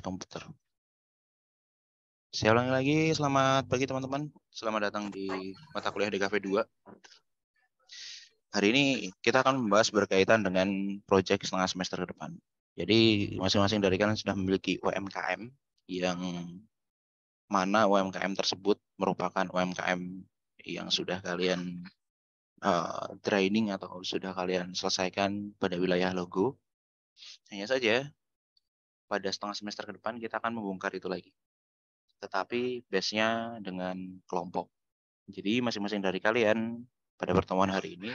komputer. Saya ulangi lagi, selamat pagi teman-teman. Selamat datang di mata kuliah DKV 2. Hari ini kita akan membahas berkaitan dengan proyek setengah semester ke depan. Jadi masing-masing dari kalian sudah memiliki UMKM yang mana UMKM tersebut merupakan UMKM yang sudah kalian training atau sudah kalian selesaikan pada wilayah logo. Hanya saja pada setengah semester ke depan kita akan membongkar itu lagi. Tetapi base-nya dengan kelompok. Jadi masing-masing dari kalian pada pertemuan hari ini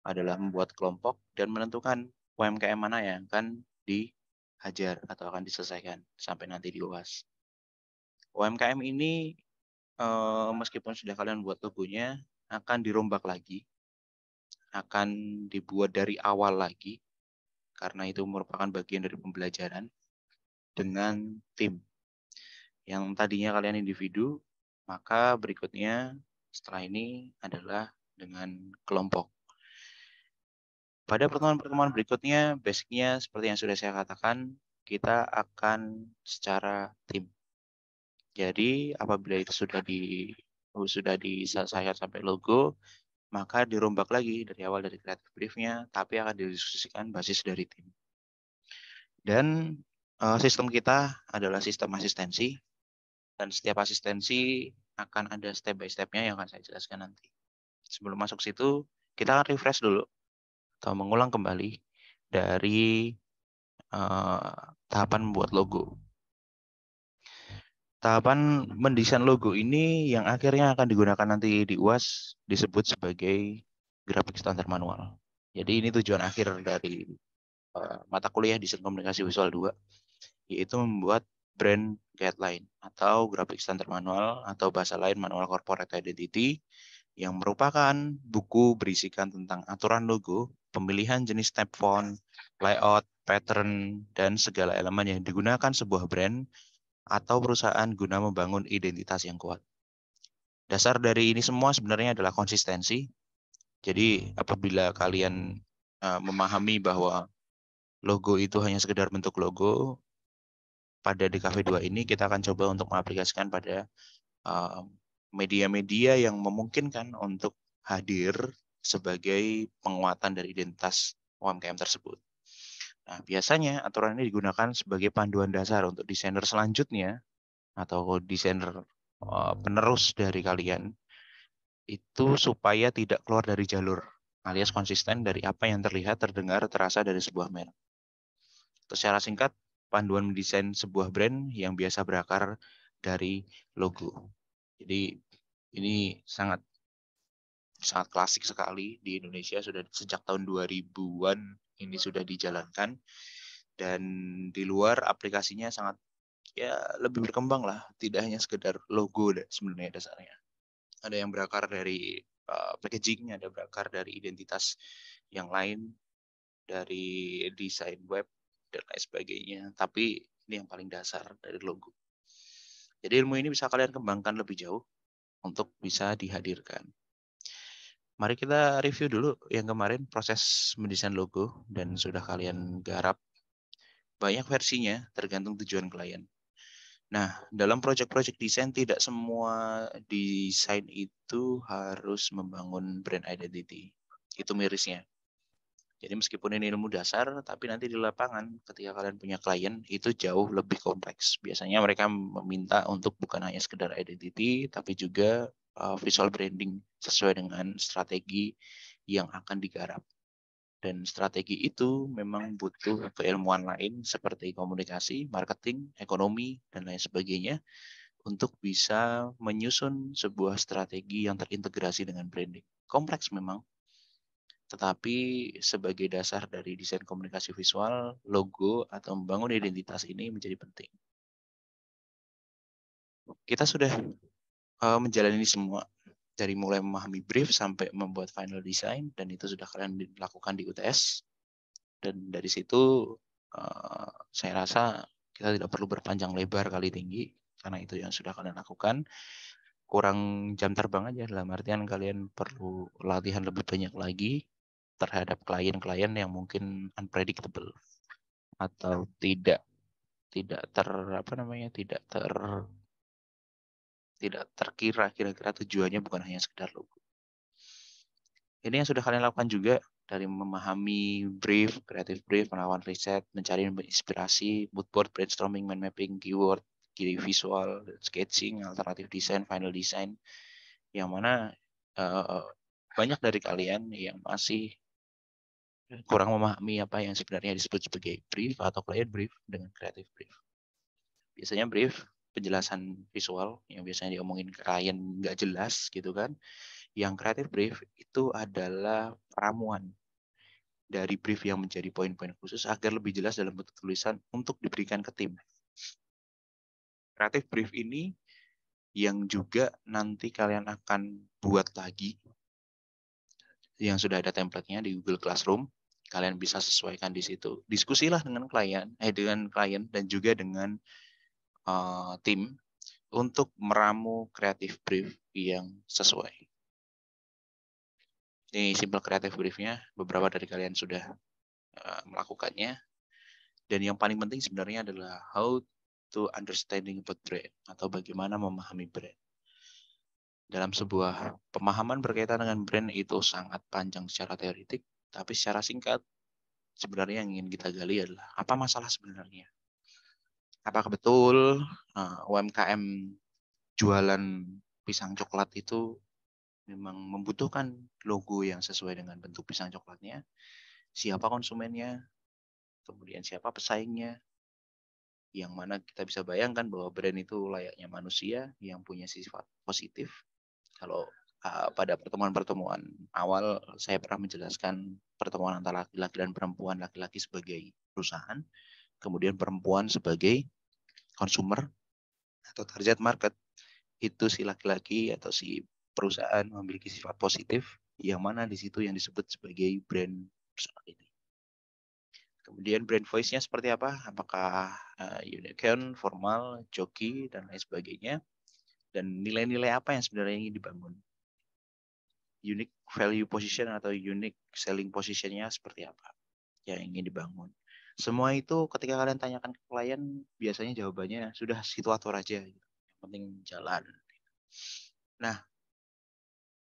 adalah membuat kelompok dan menentukan UMKM mana yang akan dihajar atau akan diselesaikan sampai nanti di UAS. UMKM ini meskipun sudah kalian buat logonya, akan dirombak lagi, akan dibuat dari awal lagi, karena itu merupakan bagian dari pembelajaran dengan tim. Yang tadinya kalian individu, maka berikutnya setelah ini adalah dengan kelompok. Pada pertemuan-pertemuan berikutnya, basicnya seperti yang sudah saya katakan, kita akan secara tim. Jadi apabila itu sudah diselesaikan sampai logo, maka dirombak lagi dari awal dari creative brief-nya, tapi akan didiskusikan basis dari tim. Dan sistem kita adalah sistem asistensi, dan setiap asistensi akan ada step by step-nya yang akan saya jelaskan nanti. Sebelum masuk situ, kita akan refresh dulu atau mengulang kembali dari tahapan membuat logo. Tahapan mendesain logo ini yang akhirnya akan digunakan nanti di UAS disebut sebagai grafik standar manual. Jadi ini tujuan akhir dari mata kuliah Desain Komunikasi Visual 2, yaitu membuat brand guideline atau grafik standar manual atau bahasa lain manual corporate identity yang merupakan buku berisikan tentang aturan logo, pemilihan jenis type font, layout, pattern, dan segala elemen yang digunakan sebuah brand atau perusahaan guna membangun identitas yang kuat. Dasar dari ini semua sebenarnya adalah konsistensi. Jadi apabila kalian memahami bahwa logo itu hanya sekedar bentuk logo, pada DKV 2 ini kita akan coba untuk mengaplikasikan pada media-media yang memungkinkan untuk hadir sebagai penguatan dari identitas UMKM tersebut. Nah, biasanya aturan ini digunakan sebagai panduan dasar untuk desainer selanjutnya atau desainer penerus dari kalian itu supaya tidak keluar dari jalur alias konsisten dari apa yang terlihat, terdengar, terasa dari sebuah merek. Secara singkat, panduan mendesain sebuah brand yang biasa berakar dari logo. Jadi ini sangat klasik sekali di Indonesia, sudah sejak tahun 2000-an ini sudah dijalankan, dan di luar aplikasinya sangat ya lebih berkembang lah, tidak hanya sekedar logo sebenarnya dasarnya. Ada yang berakar dari packaging, ada berakar dari identitas yang lain, dari desain web dan lain sebagainya, tapi ini yang paling dasar dari logo. Jadi ilmu ini bisa kalian kembangkan lebih jauh untuk bisa dihadirkan. Mari kita review dulu yang kemarin proses mendesain logo dan sudah kalian garap. Banyak versinya, tergantung tujuan klien. Nah, dalam proyek-proyek desain tidak semua desain itu harus membangun brand identity. Itu mirisnya. Jadi meskipun ini ilmu dasar, tapi nanti di lapangan ketika kalian punya klien itu jauh lebih kompleks. Biasanya mereka meminta untuk bukan hanya sekedar identity, tapi juga visual branding sesuai dengan strategi yang akan digarap. Dan strategi itu memang butuh keilmuan lain seperti komunikasi, marketing, ekonomi, dan lain sebagainya untuk bisa menyusun sebuah strategi yang terintegrasi dengan branding. Kompleks memang, tetapi sebagai dasar dari desain komunikasi visual, logo atau membangun identitas ini menjadi penting. Kita sudah menjalani semua, dari mulai memahami brief sampai membuat final design, dan itu sudah kalian lakukan di UTS. Dan dari situ saya rasa kita tidak perlu berpanjang lebar kali tinggi, karena itu yang sudah kalian lakukan. Kurang jam terbang aja, dalam artian kalian perlu latihan lebih banyak lagi terhadap klien-klien yang mungkin unpredictable atau tidak tidak terkira kira-kira tujuannya bukan hanya sekedar logo. Ini yang sudah kalian lakukan juga dari memahami brief, creative brief, melakukan riset, mencari inspirasi, mood board, brainstorming, mind mapping, keyword, key visual, sketching, alternative design, final design, yang mana banyak dari kalian yang masih kurang memahami apa yang sebenarnya disebut sebagai brief atau client brief dengan creative brief. Biasanya brief, penjelasan visual yang biasanya diomongin ke klien nggak jelas gitu kan. Yang creative brief itu adalah ramuan dari brief yang menjadi poin-poin khusus agar lebih jelas dalam bentuk tulisan untuk diberikan ke tim. Creative brief ini yang juga nanti kalian akan buat lagi yang sudah ada template-nya di Google Classroom. Kalian bisa sesuaikan di situ. Diskusilah dengan klien dan juga dengan tim untuk meramu creative brief yang sesuai. Ini simple creative brief-nya. Beberapa dari kalian sudah melakukannya. Dan yang paling penting sebenarnya adalah how to understanding about brand atau bagaimana memahami brand. Dalam sebuah pemahaman berkaitan dengan brand itu sangat panjang secara teoritik, tapi secara singkat sebenarnya yang ingin kita gali adalah apa masalah sebenarnya. Apakah betul UMKM jualan pisang coklat itu memang membutuhkan logo yang sesuai dengan bentuk pisang coklatnya? Siapa konsumennya? Kemudian siapa pesaingnya? Yang mana kita bisa bayangkan bahwa brand itu layaknya manusia yang punya sifat positif. Kalau pada pertemuan-pertemuan awal saya pernah menjelaskan pertemuan antara laki-laki dan perempuan, laki-laki sebagai perusahaan, kemudian perempuan sebagai consumer atau target market. Itu si laki-laki atau si perusahaan memiliki sifat positif, yang mana di situ yang disebut sebagai brand personality. Kemudian brand voice-nya seperti apa? Apakah unicorn, formal, joki, dan lain sebagainya. Dan nilai-nilai apa yang sebenarnya ingin dibangun. Unique value position atau unique selling position-nya seperti apa yang ingin dibangun. Semua itu ketika kalian tanyakan ke klien, biasanya jawabannya sudah situator aja. Yang penting jalan. Nah,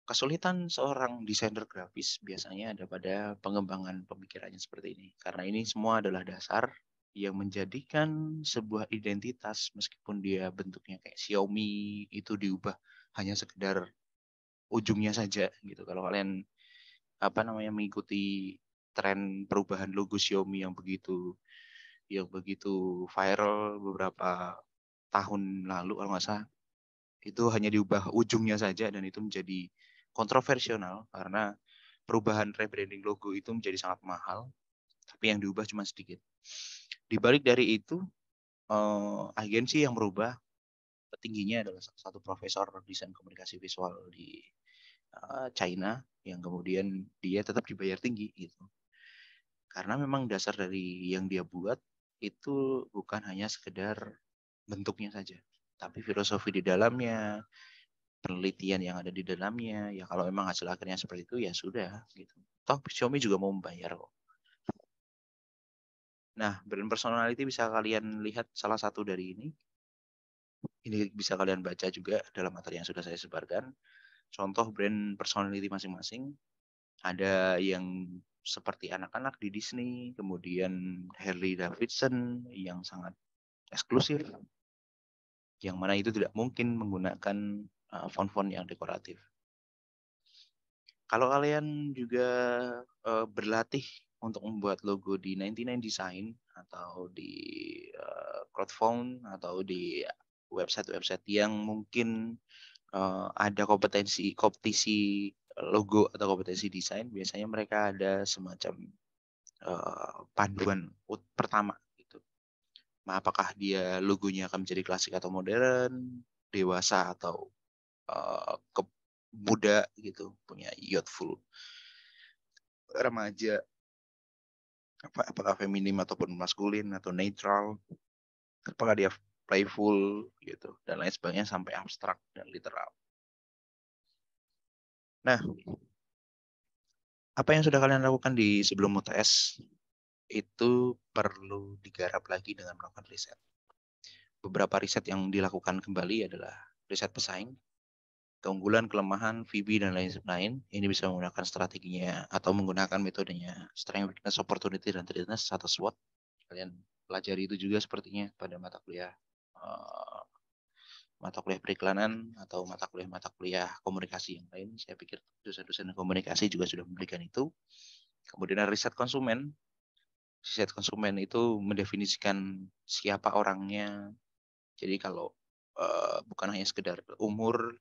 kesulitan seorang desainer grafis biasanya ada pada pengembangan pemikirannya seperti ini. Karena ini semua adalah dasar yang menjadikan sebuah identitas meskipun dia bentuknya kayak Xiaomi itu diubah hanya sekedar ujungnya saja gitu. Kalau kalian mengikuti tren perubahan logo Xiaomi yang begitu viral beberapa tahun lalu kalau nggak salah, itu hanya diubah ujungnya saja dan itu menjadi kontroversial karena perubahan rebranding logo itu menjadi sangat mahal, tapi yang diubah cuma sedikit. Di balik dari itu, agensi yang merubah petingginya adalah satu profesor desain komunikasi visual di China yang kemudian dia tetap dibayar tinggi gitu. Karena memang dasar dari yang dia buat itu bukan hanya sekedar bentuknya saja, tapi filosofi di dalamnya, penelitian yang ada di dalamnya. Ya kalau memang hasil akhirnya seperti itu ya sudah gitu. Toh Xiaomi juga mau membayar kok. Nah, brand personality bisa kalian lihat salah satu dari ini. Ini bisa kalian baca juga dalam materi yang sudah saya sebarkan. Contoh brand personality masing-masing. Ada yang seperti anak-anak di Disney, kemudian Harley Davidson yang sangat eksklusif, yang mana itu tidak mungkin menggunakan font-font yang dekoratif. Kalau kalian juga berlatih untuk membuat logo di 99 Design atau di Crowdfound atau di website-website yang mungkin ada kompetisi logo atau kompetisi desain, biasanya mereka ada semacam panduan pertama gitu. Apakah dia logonya akan menjadi klasik atau modern, dewasa atau muda gitu, punya youthful, remaja, apakah feminim ataupun maskulin atau netral, apakah dia playful gitu dan lain sebagainya sampai abstrak dan literal. Nah, apa yang sudah kalian lakukan di sebelum UTS itu perlu digarap lagi dengan melakukan riset. beberapa riset yang dilakukan kembali adalah riset pesaing, keunggulan, kelemahan, VB, dan lain-lain. Ini bisa menggunakan strateginya atau menggunakan metodenya Strength, Weakness, Opportunity, dan Threatness atau SWOT. Kalian pelajari itu juga sepertinya pada mata kuliah periklanan atau mata kuliah komunikasi yang lain. Saya pikir dosen-dosen komunikasi juga sudah memberikan itu. Kemudian riset konsumen. Riset konsumen itu mendefinisikan siapa orangnya. Jadi kalau bukan hanya sekedar umur,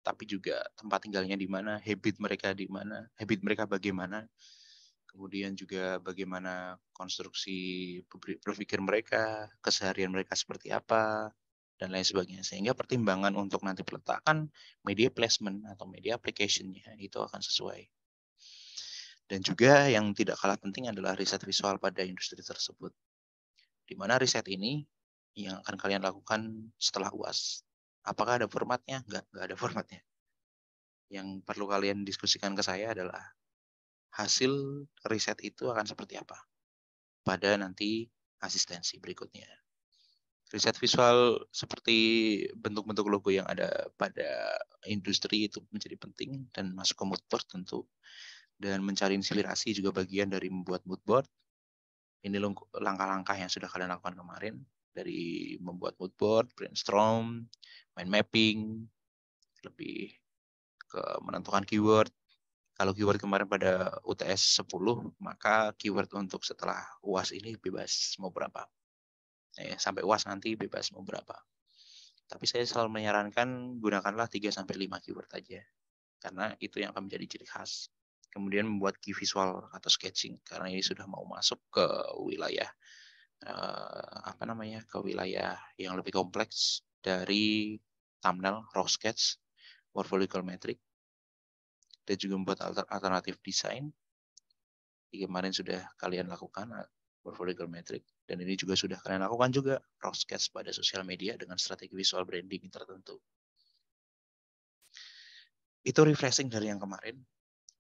tapi juga tempat tinggalnya di mana, habit mereka bagaimana, kemudian juga bagaimana konstruksi berpikir mereka, keseharian mereka seperti apa, dan lain sebagainya. Sehingga pertimbangan untuk nanti peletakan media placement atau media application-nya itu akan sesuai. Dan juga yang tidak kalah penting adalah riset visual pada industri tersebut. Di mana riset ini yang akan kalian lakukan setelah UAS. Apakah ada formatnya? Enggak ada formatnya. Yang perlu kalian diskusikan ke saya adalah hasil riset itu akan seperti apa pada nanti asistensi berikutnya. Riset visual seperti bentuk-bentuk logo yang ada pada industri itu menjadi penting dan masuk ke mood board tentu. Dan mencari inspirasi juga bagian dari membuat mood board. Ini langkah-langkah yang sudah kalian lakukan kemarin. Dari membuat mood board, brainstorm, mind mapping, lebih ke menentukan keyword. Kalau keyword kemarin pada UTS 10, maka keyword untuk setelah UAS ini bebas mau berapa. Sampai UAS nanti bebas mau berapa. Tapi saya selalu menyarankan gunakanlah 3-5 keyword aja. Karena itu yang akan menjadi ciri khas. Kemudian membuat key visual atau sketching. Karena ini sudah mau masuk ke wilayah ke wilayah yang lebih kompleks dari thumbnail, raw sketch, morphological metric, dan juga membuat alternatif desain. Kemarin sudah kalian lakukan morphological metric, dan ini juga sudah kalian lakukan juga raw sketch pada sosial media dengan strategi visual branding tertentu. Itu refreshing dari yang kemarin.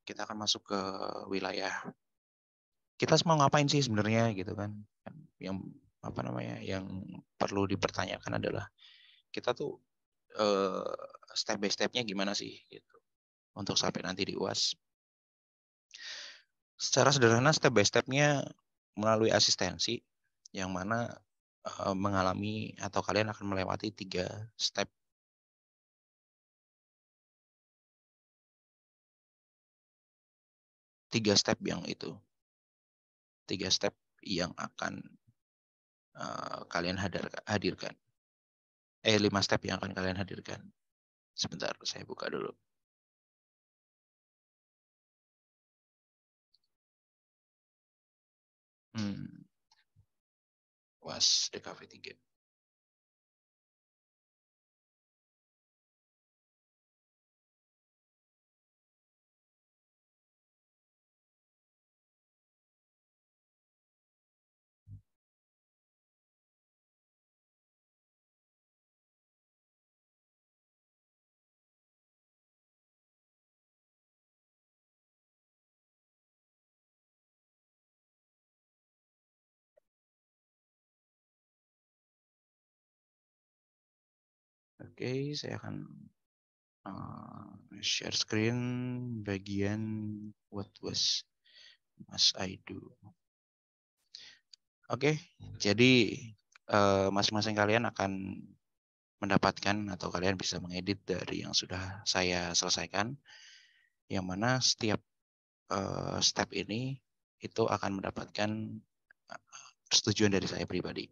Kita akan masuk ke wilayah kita semua ngapain sih sebenarnya gitu kan. Yang yang perlu dipertanyakan adalah kita tuh step by stepnya gimana sih gitu untuk sampai nanti di UAS. Secara sederhana step by stepnya melalui asistensi yang mana mengalami atau kalian akan melewati 3 step. 3 step yang itu. 3 step yang akan kalian hadirkan. 5 step yang akan kalian hadirkan. Sebentar, saya buka dulu. UAS DKV 3. Oke, saya akan share screen bagian what was must I do. Oke, jadi masing-masing kalian akan mendapatkan atau kalian bisa mengedit dari yang sudah saya selesaikan, yang mana setiap step ini itu akan mendapatkan persetujuan dari saya pribadi.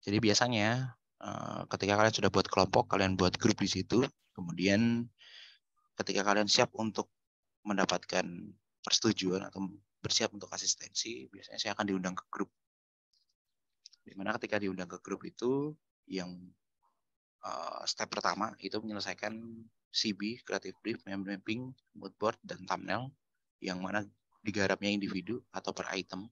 Jadi biasanya ketika kalian sudah buat kelompok, kalian buat grup di situ, kemudian ketika kalian siap untuk mendapatkan persetujuan atau bersiap untuk asistensi, biasanya saya akan diundang ke grup. Dimana ketika diundang ke grup itu, yang step pertama itu menyelesaikan CB, creative brief, mind mapping, mood board, dan thumbnail, yang mana digarapnya individu atau per item.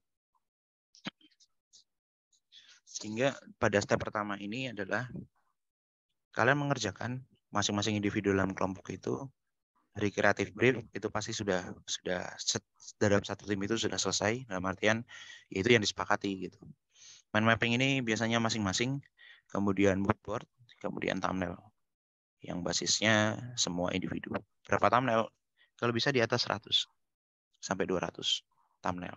Sehingga pada step pertama ini adalah kalian mengerjakan masing-masing individu dalam kelompok itu. Dari creative brief itu pasti sudah dalam satu tim itu sudah selesai, dalam artian itu yang disepakati gitu. Mind mapping ini biasanya masing-masing kemudian mood board, kemudian thumbnail yang basisnya semua individu. Berapa thumbnail? Kalau bisa di atas 100 sampai 200 thumbnail.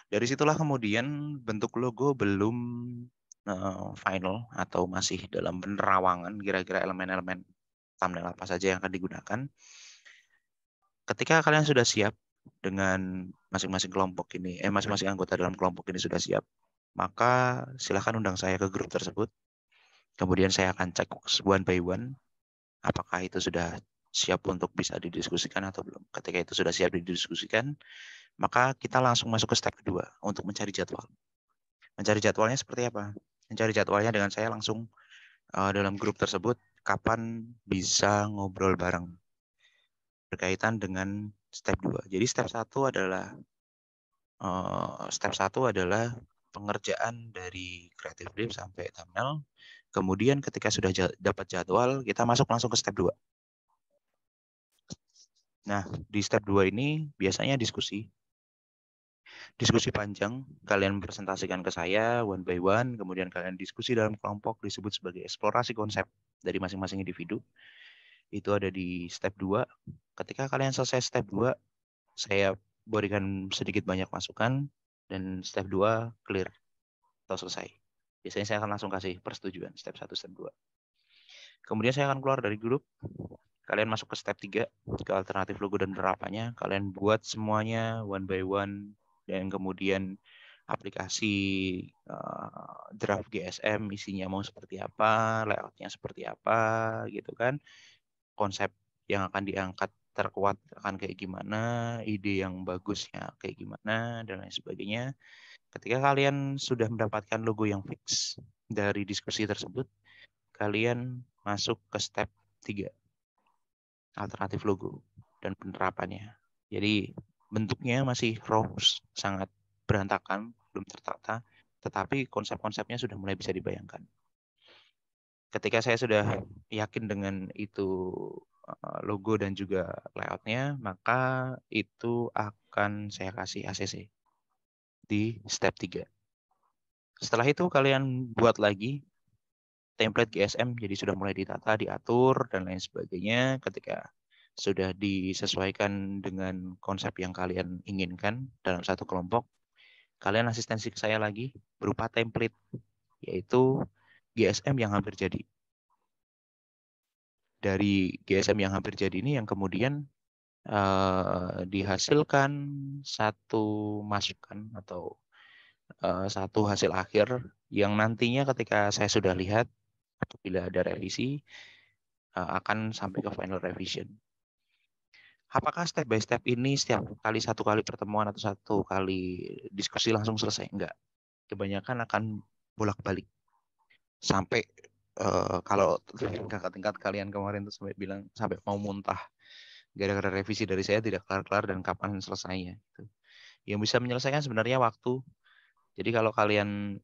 Dari situlah kemudian bentuk logo belum final atau masih dalam penerawangan kira-kira elemen-elemen thumbnail apa saja yang akan digunakan. Ketika kalian sudah siap dengan masing-masing kelompok ini, masing-masing anggota dalam kelompok ini sudah siap, maka silakan undang saya ke grup tersebut. Kemudian saya akan cek one by one, apakah itu sudah siap untuk bisa didiskusikan atau belum. Ketika itu sudah siap didiskusikan, maka kita langsung masuk ke step kedua untuk mencari jadwal. Mencari jadwalnya seperti apa? Mencari jadwalnya dengan saya langsung dalam grup tersebut kapan bisa ngobrol bareng berkaitan dengan step 2. Jadi step 1 adalah pengerjaan dari creative brief sampai thumbnail. Kemudian ketika sudah dapat jadwal, kita masuk langsung ke step 2. Nah, di step 2 ini biasanya diskusi panjang, kalian presentasikan ke saya one by one, kemudian kalian diskusi dalam kelompok disebut sebagai eksplorasi konsep dari masing-masing individu. Itu ada di step 2. Ketika kalian selesai step 2, saya berikan sedikit banyak masukan dan step 2 clear atau selesai. Biasanya saya akan langsung kasih persetujuan step 1, step 2. Kemudian saya akan keluar dari grup. Kalian masuk ke step 3, ke alternatif logo dan penerapannya. Kalian buat semuanya one by one dan kemudian aplikasi draft GSM isinya mau seperti apa, layoutnya seperti apa, gitu kan. Konsep yang akan diangkat terkuat akan kayak gimana, ide yang bagusnya kayak gimana, dan lain sebagainya. Ketika kalian sudah mendapatkan logo yang fix dari diskusi tersebut, kalian masuk ke step 3, alternatif logo dan penerapannya. Jadi bentuknya masih raw, sangat berantakan, belum tertata, tetapi konsep-konsepnya sudah mulai bisa dibayangkan. Ketika saya sudah yakin dengan itu logo dan juga layoutnya, maka itu akan saya kasih ACC di step 3. Setelah itu kalian buat lagi template GSM, jadi sudah mulai ditata, diatur, dan lain sebagainya. Ketika sudah disesuaikan dengan konsep yang kalian inginkan dalam satu kelompok, kalian asistensi ke saya lagi berupa template, yaitu GSM yang hampir jadi. Dari GSM yang hampir jadi ini yang kemudian dihasilkan satu masukan atau satu hasil akhir yang nantinya ketika saya sudah lihat apabila ada revisi akan sampai ke final revision. Apakah step by step ini setiap kali satu kali pertemuan atau satu kali diskusi langsung selesai? Enggak. Kebanyakan akan bolak-balik sampai kalau tingkat kalian kemarin tuh sampai bilang sampai mau muntah gara-gara revisi dari saya tidak kelar-kelar dan kapan selesainya. Yang bisa menyelesaikan sebenarnya waktu. Jadi kalau kalian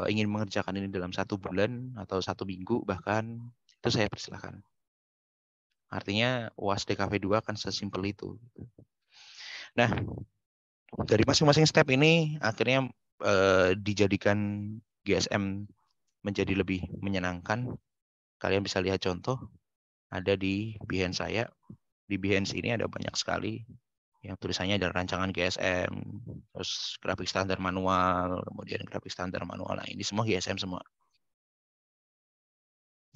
ingin mengerjakan ini dalam 1 bulan atau 1 minggu bahkan, itu saya persilahkan. Artinya UAS DKV 2 akan sesimpel itu. Nah, dari masing-masing step ini akhirnya dijadikan GSM menjadi lebih menyenangkan. Kalian bisa lihat contoh ada di Behance saya. Di Behance ini ada banyak sekali yang tulisannya ada rancangan GSM, terus grafik standar manual, kemudian grafik standar manual. Nah, ini semua GSM semua.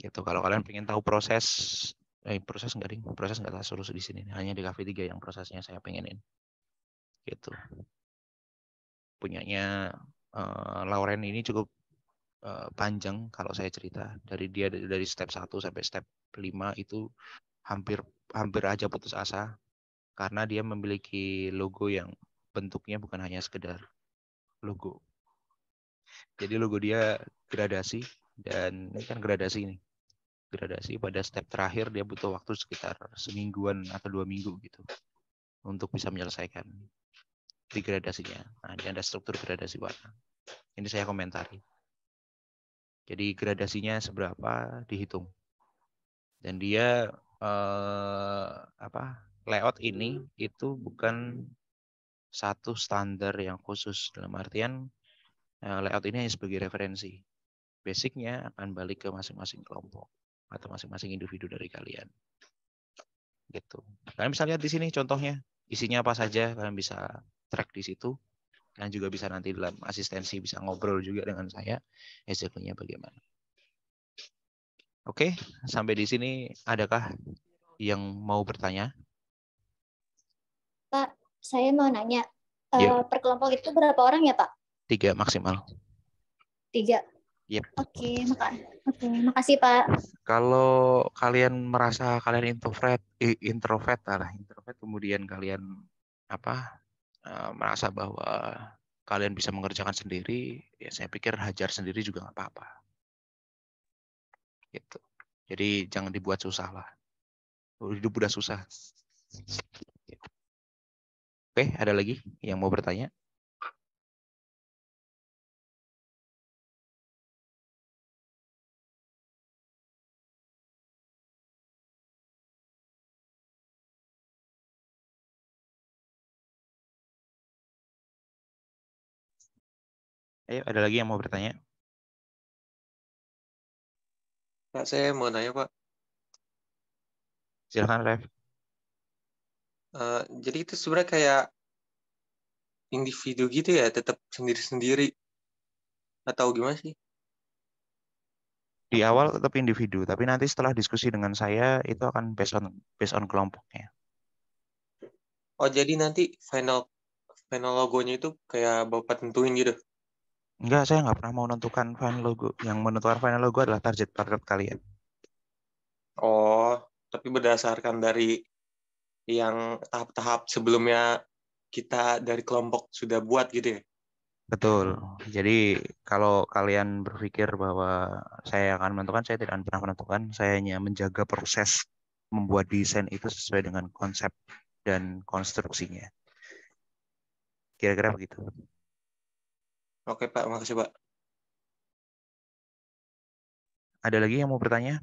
Gitu. Kalau kalian pengen tahu proses nggak suruh di sini. Hanya di KV3 yang prosesnya saya pengenin. Gitu. Punyanya Lauren ini cukup panjang kalau saya cerita. Dari step 1 sampai step 5 itu hampir aja putus asa karena dia memiliki logo yang bentuknya bukan hanya sekedar logo. Jadi logo dia gradasi dan ini kan gradasi nih. Gradasi pada step terakhir dia butuh waktu sekitar semingguan atau 2 minggu gitu untuk bisa menyelesaikan degradasinya. Nah, ini ada struktur gradasi warna. Ini saya komentari. Jadi gradasinya seberapa dihitung. Dan dia layout ini itu bukan satu standar yang khusus dalam artian layout ini hanya sebagai referensi. basicnya akan balik ke masing-masing kelompok atau masing-masing individu dari kalian. Gitu. Kalian bisa lihat di sini contohnya, isinya apa saja, kalian bisa track di situ. Kalian juga bisa nanti dalam asistensi bisa ngobrol juga dengan saya, hasilnya bagaimana. Oke, sampai di sini adakah yang mau bertanya? Pak, saya mau nanya, Yep. per kelompok itu berapa orang ya Pak? 3 maksimal. 3. Yep. Oke, makasih Pak. Kalau kalian merasa kalian introvert, kemudian kalian merasa bahwa kalian bisa mengerjakan sendiri, ya saya pikir hajar sendiri juga nggak apa-apa. Gitu. Jadi jangan dibuat susah lah. Hidup udah susah. Oke, ada lagi yang mau bertanya? Ayo, ada lagi yang mau bertanya? Pak, saya mau nanya, Pak. Silakan, Rev. Jadi itu sebenarnya kayak individu gitu ya, tetap sendiri-sendiri. Atau gimana sih? Di awal tetap individu, tapi nanti setelah diskusi dengan saya itu akan based on kelompoknya. Oh, jadi nanti final logonya itu kayak Bapak tentuin gitu? Enggak, saya nggak pernah mau menentukan final logo. Yang menentukan final logo adalah target kalian. Oh, tapi berdasarkan dari yang tahap-tahap sebelumnya kita dari kelompok sudah buat gitu ya? Betul. Jadi kalau kalian berpikir bahwa saya akan menentukan, saya tidak akan pernah menentukan. Saya hanya menjaga proses membuat desain itu sesuai dengan konsep dan konstruksinya. Kira-kira begitu. Oke, Pak. Makasih, Pak. Ada lagi yang mau bertanya?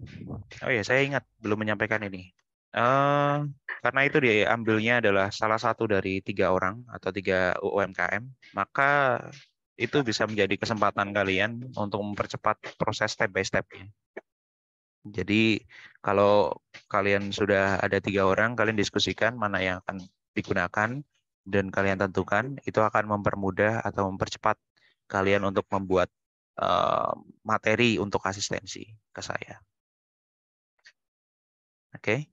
Oh ya, saya ingat belum menyampaikan ini. Karena itu diambilnya adalah salah satu dari 3 orang atau 3 UMKM, maka itu bisa menjadi kesempatan kalian untuk mempercepat proses step by step-nya. Jadi kalau kalian sudah ada 3 orang, kalian diskusikan mana yang akan digunakan dan kalian tentukan, itu akan mempermudah atau mempercepat kalian untuk membuat materi untuk asistensi ke saya. Oke,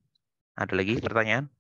ada lagi pertanyaan?